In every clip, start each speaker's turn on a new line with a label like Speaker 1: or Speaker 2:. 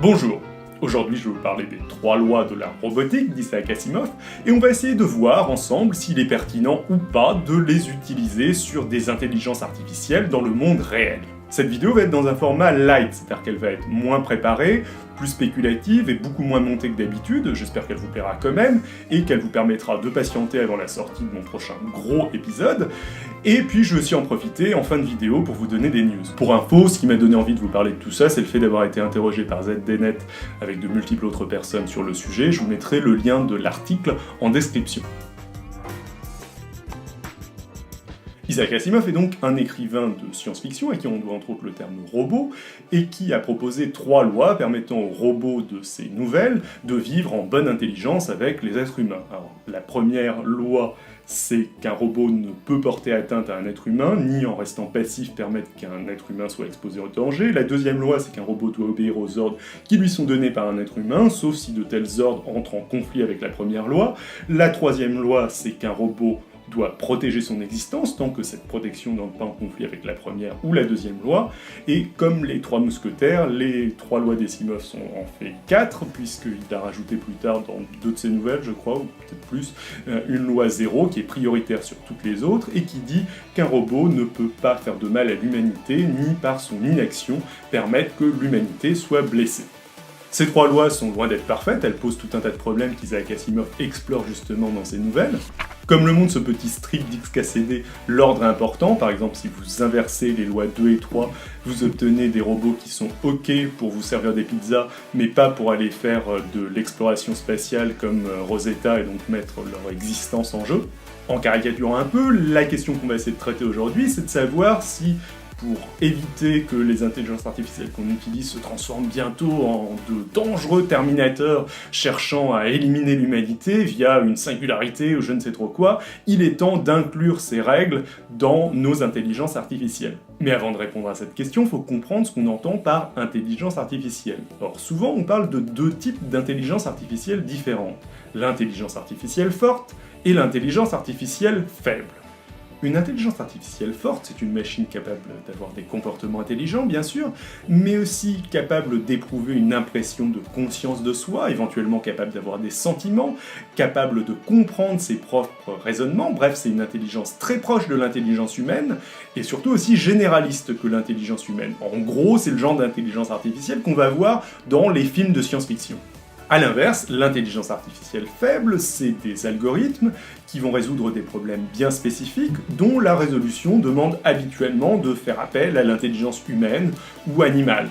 Speaker 1: Bonjour, aujourd'hui je vais vous parler des 3 lois de la robotique d'Isaac Asimov, et on va essayer de voir ensemble s'il est pertinent ou pas de les utiliser sur des intelligences artificielles dans le monde réel. Cette vidéo va être dans un format light, c'est-à-dire qu'elle va être moins préparée, plus spéculative et beaucoup moins montée que d'habitude, j'espère qu'elle vous plaira quand même, et qu'elle vous permettra de patienter avant la sortie de mon prochain gros épisode. Et puis je vais aussi en profiter en fin de vidéo pour vous donner des news. Pour info, ce qui m'a donné envie de vous parler de tout ça, c'est le fait d'avoir été interrogé par ZDNet avec de multiples autres personnes sur le sujet. Je vous mettrai le lien de l'article en description. Isaac Asimov est donc un écrivain de science-fiction à qui on doit entre autres le terme robot, et qui a proposé 3 lois permettant aux robots de ces nouvelles de vivre en bonne intelligence avec les êtres humains. Alors, la première loi, c'est qu'un robot ne peut porter atteinte à un être humain, ni en restant passif permettre qu'un être humain soit exposé au danger. La deuxième loi, c'est qu'un robot doit obéir aux ordres qui lui sont donnés par un être humain, sauf si de tels ordres entrent en conflit avec la première loi. La troisième loi, c'est qu'un robot doit protéger son existence tant que cette protection n'entre pas en conflit avec la première ou la deuxième loi. Et comme les 3 mousquetaires, les 3 lois d'Asimov sont en fait 4, puisqu'il a rajouté plus tard dans 2 de ses nouvelles, je crois, ou peut-être plus, une loi 0 qui est prioritaire sur toutes les autres et qui dit qu'un robot ne peut pas faire de mal à l'humanité, ni par son inaction permettre que l'humanité soit blessée. Ces 3 lois sont loin d'être parfaites, elles posent tout un tas de problèmes qu'Isaac Asimov explore justement dans ses nouvelles. Comme le montre ce petit strip d'XKCD, l'ordre est important. Par exemple, si vous inversez les lois 2 et 3, vous obtenez des robots qui sont OK pour vous servir des pizzas, mais pas pour aller faire de l'exploration spatiale comme Rosetta et donc mettre leur existence en jeu. En caricaturant un peu, la question qu'on va essayer de traiter aujourd'hui, c'est de savoir si, pour éviter que les intelligences artificielles qu'on utilise se transforment bientôt en de dangereux terminateurs cherchant à éliminer l'humanité via une singularité ou je ne sais trop quoi, il est temps d'inclure ces règles dans nos intelligences artificielles. Mais avant de répondre à cette question, il faut comprendre ce qu'on entend par intelligence artificielle. Or, souvent on parle de 2 types d'intelligence artificielle différentes. L'intelligence artificielle forte et l'intelligence artificielle faible. Une intelligence artificielle forte, c'est une machine capable d'avoir des comportements intelligents, bien sûr, mais aussi capable d'éprouver une impression de conscience de soi, éventuellement capable d'avoir des sentiments, capable de comprendre ses propres raisonnements, bref, c'est une intelligence très proche de l'intelligence humaine, et surtout aussi généraliste que l'intelligence humaine. En gros, c'est le genre d'intelligence artificielle qu'on va voir dans les films de science-fiction. A l'inverse, l'intelligence artificielle faible, c'est des algorithmes qui vont résoudre des problèmes bien spécifiques, dont la résolution demande habituellement de faire appel à l'intelligence humaine ou animale.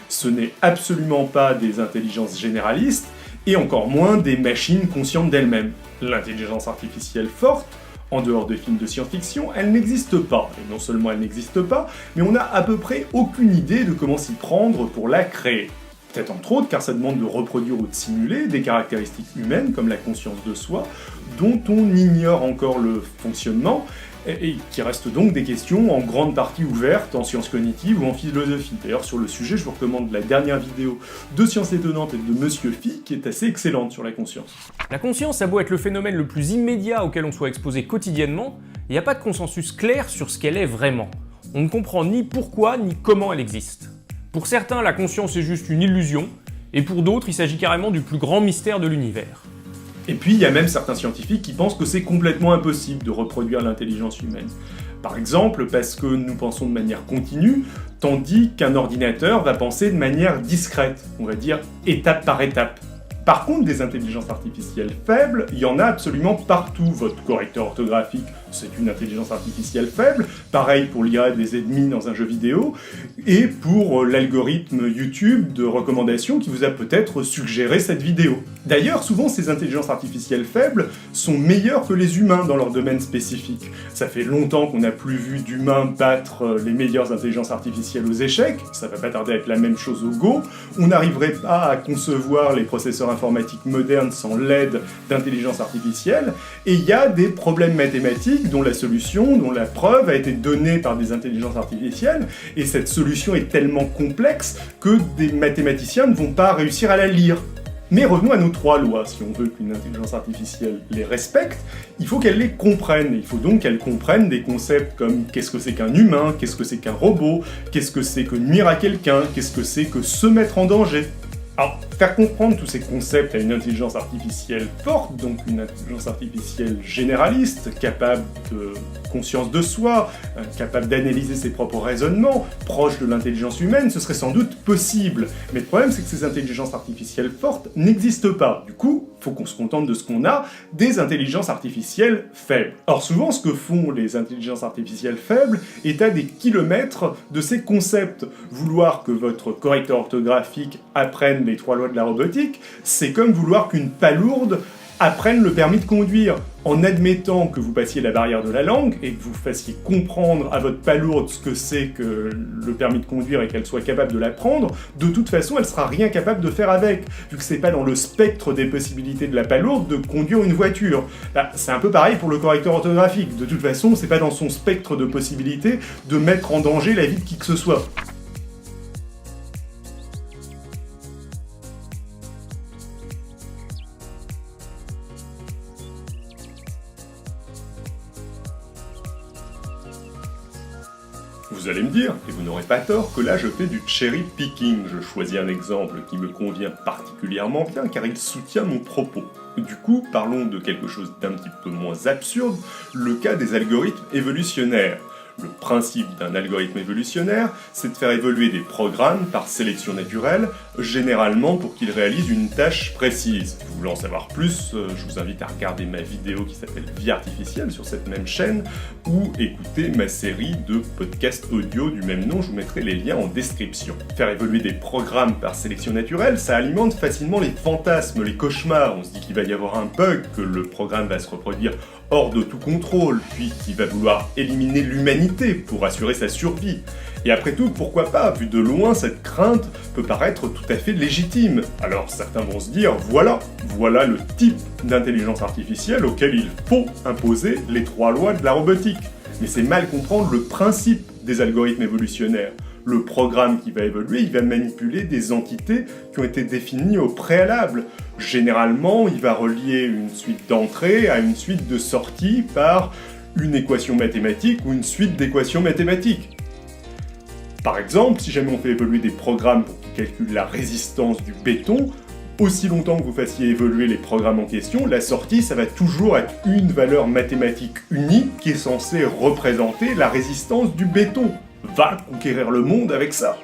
Speaker 1: Ce n'est absolument pas des intelligences généralistes, et encore moins des machines conscientes d'elles-mêmes. L'intelligence artificielle forte, en dehors des films de science-fiction, elle n'existe pas. Et non seulement elle n'existe pas, mais on n'a à peu près aucune idée de comment s'y prendre pour la créer. Peut-être entre autres car ça demande de reproduire ou de simuler des caractéristiques humaines comme la conscience de soi, dont on ignore encore le fonctionnement, et qui restent donc des questions en grande partie ouvertes en sciences cognitives ou en philosophie. D'ailleurs sur le sujet, je vous recommande la dernière vidéo de Science Étonnante et de Monsieur Phi, qui est assez excellente sur la conscience.
Speaker 2: La conscience a beau être le phénomène le plus immédiat auquel on soit exposé quotidiennement, il n'y a pas de consensus clair sur ce qu'elle est vraiment. On ne comprend ni pourquoi ni comment elle existe. Pour certains, la conscience est juste une illusion, et pour d'autres, il s'agit carrément du plus grand mystère de l'univers.
Speaker 1: Et puis, il y a même certains scientifiques qui pensent que c'est complètement impossible de reproduire l'intelligence humaine. Par exemple, parce que nous pensons de manière continue, tandis qu'un ordinateur va penser de manière discrète, on va dire étape par étape. Par contre, des intelligences artificielles faibles, il y en a absolument partout. Votre correcteur orthographique, c'est une intelligence artificielle faible. Pareil pour l'IA des ennemis dans un jeu vidéo. Et pour l'algorithme YouTube de recommandation qui vous a peut-être suggéré cette vidéo. D'ailleurs, souvent ces intelligences artificielles faibles sont meilleures que les humains dans leur domaine spécifique. Ça fait longtemps qu'on n'a plus vu d'humains battre les meilleures intelligences artificielles aux échecs. Ça va pas tarder à être la même chose au Go. On n'arriverait pas à concevoir les processeurs informatiques modernes sans l'aide d'intelligence artificielle. Et il y a des problèmes mathématiques dont la solution, dont la preuve a été donnée par des intelligences artificielles. Et cette solution est tellement complexe que des mathématiciens ne vont pas réussir à la lire. Mais revenons à nos 3 lois. Si on veut qu'une intelligence artificielle les respecte, il faut qu'elle les comprenne. Il faut donc qu'elle comprenne des concepts comme qu'est-ce que c'est qu'un humain, qu'est-ce que c'est qu'un robot, qu'est-ce que c'est que nuire à quelqu'un, qu'est-ce que c'est que se mettre en danger. Alors, faire comprendre tous ces concepts à une intelligence artificielle forte, donc une intelligence artificielle généraliste, capable de conscience de soi, capable d'analyser ses propres raisonnements, proche de l'intelligence humaine, ce serait sans doute possible. Mais le problème, c'est que ces intelligences artificielles fortes n'existent pas. Du coup, il faut qu'on se contente de ce qu'on a, des intelligences artificielles faibles. Or, souvent, ce que font les intelligences artificielles faibles est à des kilomètres de ces concepts. Vouloir que votre correcteur orthographique apprenne les 3 lois de la robotique, c'est comme vouloir qu'une palourde apprenne le permis de conduire. En admettant que vous passiez la barrière de la langue et que vous fassiez comprendre à votre palourde ce que c'est que le permis de conduire et qu'elle soit capable de l'apprendre, de toute façon, elle sera rien capable de faire avec, vu que c'est pas dans le spectre des possibilités de la palourde de conduire une voiture. Là, c'est un peu pareil pour le correcteur orthographique. De toute façon, c'est pas dans son spectre de possibilités de mettre en danger la vie de qui que ce soit. Vous allez me dire, et vous n'aurez pas tort, que là je fais du cherry picking. Je choisis un exemple qui me convient particulièrement bien car il soutient mon propos. Du coup, parlons de quelque chose d'un petit peu moins absurde, le cas des algorithmes évolutionnaires. Le principe d'un algorithme évolutionnaire, c'est de faire évoluer des programmes par sélection naturelle, généralement pour qu'ils réalisent une tâche précise. Si vous voulez en savoir plus, je vous invite à regarder ma vidéo qui s'appelle Vie artificielle sur cette même chaîne, ou écouter ma série de podcasts audio du même nom, je vous mettrai les liens en description. Faire évoluer des programmes par sélection naturelle, ça alimente facilement les fantasmes, les cauchemars. On se dit qu'il va y avoir un bug, que le programme va se reproduire hors de tout contrôle, puis qu'il va vouloir éliminer l'humanité pour assurer sa survie. Et après tout, pourquoi pas, vu de loin, cette crainte peut paraître tout à fait légitime. Alors certains vont se dire, voilà le type d'intelligence artificielle auquel il faut imposer les 3 lois de la robotique. Mais c'est mal comprendre le principe des algorithmes évolutionnaires. Le programme qui va évoluer, il va manipuler des entités qui ont été définies au préalable. Généralement, il va relier une suite d'entrées à une suite de sorties par une équation mathématique ou une suite d'équations mathématiques. Par exemple, si jamais on fait évoluer des programmes pour qu'ils calculent la résistance du béton, aussi longtemps que vous fassiez évoluer les programmes en question, la sortie, ça va toujours être une valeur mathématique unique qui est censée représenter la résistance du béton. Va conquérir le monde avec ça.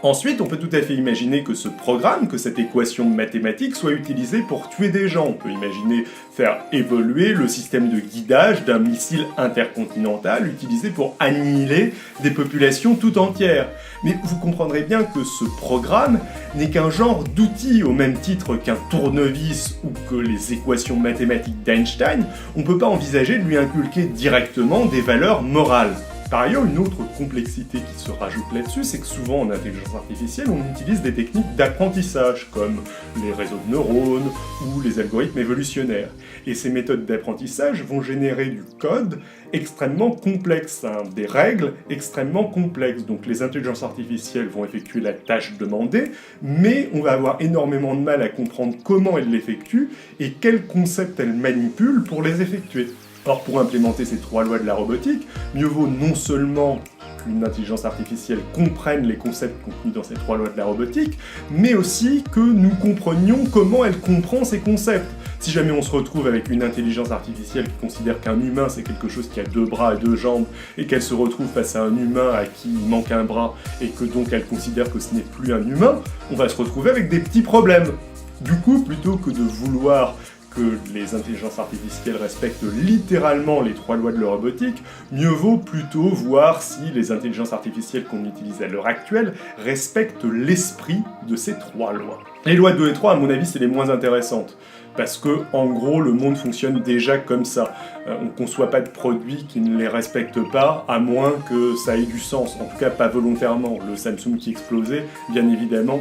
Speaker 1: Ensuite, on peut tout à fait imaginer que ce programme, que cette équation mathématique soit utilisée pour tuer des gens. On peut imaginer faire évoluer le système de guidage d'un missile intercontinental utilisé pour annihiler des populations tout entières. Mais vous comprendrez bien que ce programme n'est qu'un genre d'outil au même titre qu'un tournevis ou que les équations mathématiques d'Einstein. On ne peut pas envisager de lui inculquer directement des valeurs morales. Par ailleurs, une autre complexité qui se rajoute là-dessus, c'est que souvent en intelligence artificielle, on utilise des techniques d'apprentissage, comme les réseaux de neurones ou les algorithmes évolutionnaires. Et ces méthodes d'apprentissage vont générer du code extrêmement complexe, des règles extrêmement complexes. Donc les intelligences artificielles vont effectuer la tâche demandée, mais on va avoir énormément de mal à comprendre comment elles l'effectuent et quels concepts elles manipulent pour les effectuer. Or, pour implémenter ces 3 lois de la robotique, mieux vaut non seulement qu'une intelligence artificielle comprenne les concepts contenus dans ces 3 lois de la robotique, mais aussi que nous comprenions comment elle comprend ces concepts. Si jamais on se retrouve avec une intelligence artificielle qui considère qu'un humain c'est quelque chose qui a 2 bras et 2 jambes, et qu'elle se retrouve face à un humain à qui il manque un bras, et que donc elle considère que ce n'est plus un humain, on va se retrouver avec des petits problèmes. Du coup, plutôt que de vouloir que les intelligences artificielles respectent littéralement les 3 lois de la robotique, mieux vaut plutôt voir si les intelligences artificielles qu'on utilise à l'heure actuelle respectent l'esprit de ces 3 lois. Les lois 2 et 3, à mon avis, c'est les moins intéressantes. Parce que, en gros, le monde fonctionne déjà comme ça. On ne conçoit pas de produits qui ne les respectent pas, à moins que ça ait du sens. En tout cas, pas volontairement. Le Samsung qui explosait, bien évidemment,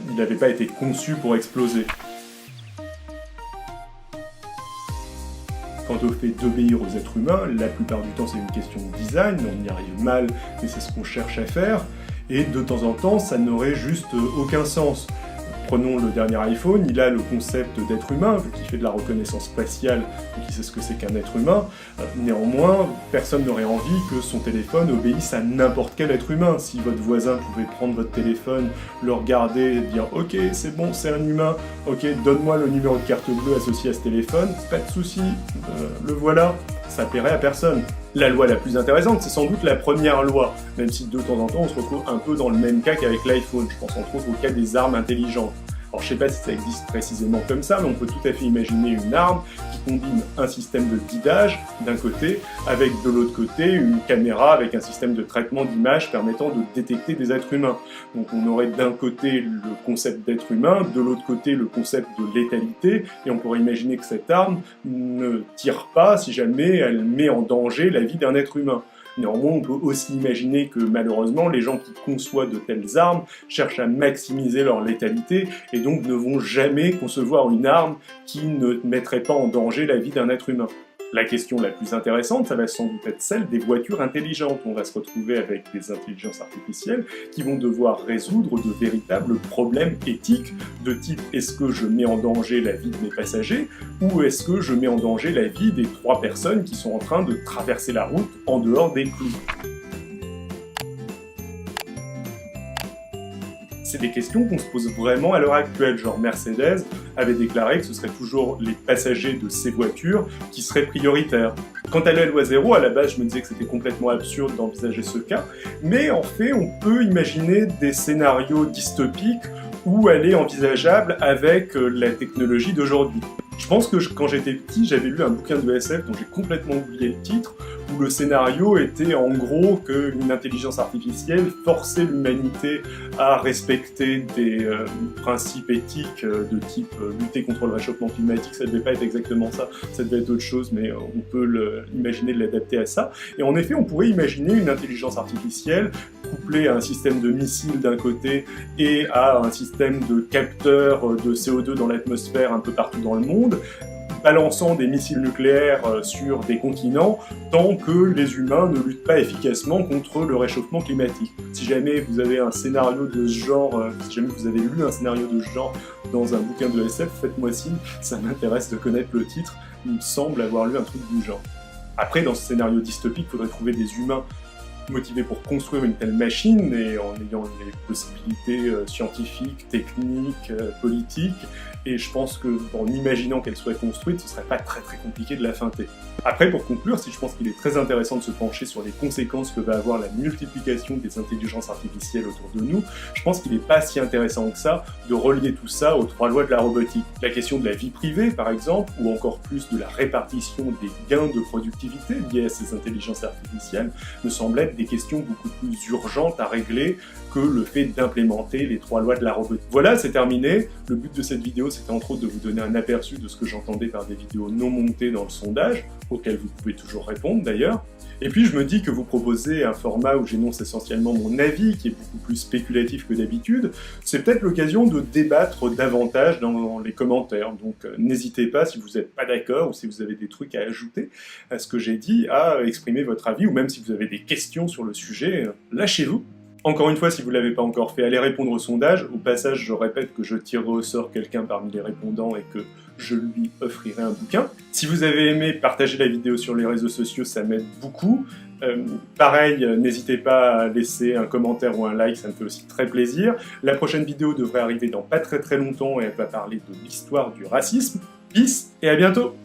Speaker 1: il n'avait pas été conçu pour exploser. Quant au fait d'obéir aux êtres humains, la plupart du temps c'est une question de design, on y arrive mal, mais c'est ce qu'on cherche à faire, et de temps en temps ça n'aurait juste aucun sens. Prenons le dernier iPhone, il a le concept d'être humain, vu qu'il fait de la reconnaissance faciale, et qu'il sait ce que c'est qu'un être humain. Néanmoins, personne n'aurait envie que son téléphone obéisse à n'importe quel être humain. Si votre voisin pouvait prendre votre téléphone, le regarder et dire « Ok, c'est bon, c'est un humain, ok, donne-moi le numéro de carte bleue associé à ce téléphone, pas de souci, le voilà », ça plairait à personne. La loi la plus intéressante, c'est sans doute la première loi, même si de temps en temps on se retrouve un peu dans le même cas qu'avec l'iPhone. Je pense entre autres au cas des armes intelligentes. Alors je sais pas si ça existe précisément comme ça, mais on peut tout à fait imaginer une arme qui combine un système de guidage d'un côté, avec de l'autre côté une caméra avec un système de traitement d'image permettant de détecter des êtres humains. Donc on aurait d'un côté le concept d'être humain, de l'autre côté le concept de létalité, et on pourrait imaginer que cette arme ne tire pas si jamais elle met en danger la vie d'un être humain. Néanmoins, on peut aussi imaginer que malheureusement, les gens qui conçoivent de telles armes cherchent à maximiser leur létalité et donc ne vont jamais concevoir une arme qui ne mettrait pas en danger la vie d'un être humain. La question la plus intéressante, ça va sans doute être celle des voitures intelligentes. On va se retrouver avec des intelligences artificielles qui vont devoir résoudre de véritables problèmes éthiques de type « est-ce que je mets en danger la vie de mes passagers ?» ou « est-ce que je mets en danger la vie des 3 personnes qui sont en train de traverser la route en dehors des clous ?» C'est des questions qu'on se pose vraiment à l'heure actuelle, genre Mercedes avait déclaré que ce serait toujours les passagers de ces voitures qui seraient prioritaires. Quant à la loi 0, à la base je me disais que c'était complètement absurde d'envisager ce cas, mais en fait on peut imaginer des scénarios dystopiques où elle est envisageable avec la technologie d'aujourd'hui. Je pense que quand j'étais petit, j'avais lu un bouquin de SF dont j'ai complètement oublié le titre, où le scénario était en gros qu'une intelligence artificielle forçait l'humanité à respecter des principes éthiques de type lutter contre le réchauffement climatique. Ça devait pas être exactement ça, ça devait être autre chose, mais on peut imaginer de l'adapter à ça. Et en effet, on pourrait imaginer une intelligence artificielle couplée à un système de missiles d'un côté et à un système de capteurs de CO2 dans l'atmosphère un peu partout dans le monde, balançant des missiles nucléaires sur des continents tant que les humains ne luttent pas efficacement contre le réchauffement climatique. Si jamais vous avez un scénario de ce genre, si jamais vous avez lu un scénario de ce genre dans un bouquin de SF, faites-moi signe, ça m'intéresse de connaître le titre, il me semble avoir lu un truc du genre. Après, dans ce scénario dystopique, il faudrait trouver des humains motivés pour construire une telle machine et en ayant les possibilités scientifiques, techniques, politiques, et je pense que en imaginant qu'elle soit construite, ce serait pas très compliqué de la feinter. Après, pour conclure, si je pense qu'il est très intéressant de se pencher sur les conséquences que va avoir la multiplication des intelligences artificielles autour de nous, je pense qu'il n'est pas si intéressant que ça de relier tout ça aux 3 lois de la robotique. La question de la vie privée, par exemple, ou encore plus de la répartition des gains de productivité liés à ces intelligences artificielles, me semble être des questions beaucoup plus urgentes à régler que le fait d'implémenter les 3 lois de la robotique. Voilà, c'est terminé. Le but de cette vidéo, c'était entre autres de vous donner un aperçu de ce que j'entendais par des vidéos non montées dans le sondage, auxquelles vous pouvez toujours répondre d'ailleurs. Et puis je me dis que vous proposez un format où j'énonce essentiellement mon avis, qui est beaucoup plus spéculatif que d'habitude, c'est peut-être l'occasion de débattre davantage dans les commentaires. Donc n'hésitez pas, si vous n'êtes pas d'accord ou si vous avez des trucs à ajouter à ce que j'ai dit, à exprimer votre avis, ou même si vous avez des questions sur le sujet, lâchez-vous. Encore une fois, si vous ne l'avez pas encore fait, allez répondre au sondage. Au passage, je répète que je tirerai au sort quelqu'un parmi les répondants et que je lui offrirai un bouquin. Si vous avez aimé, partagez la vidéo sur les réseaux sociaux, ça m'aide beaucoup. Pareil, n'hésitez pas à laisser un commentaire ou un like, ça me fait aussi très plaisir. La prochaine vidéo devrait arriver dans pas très longtemps et elle va parler de l'histoire du racisme. Peace et à bientôt!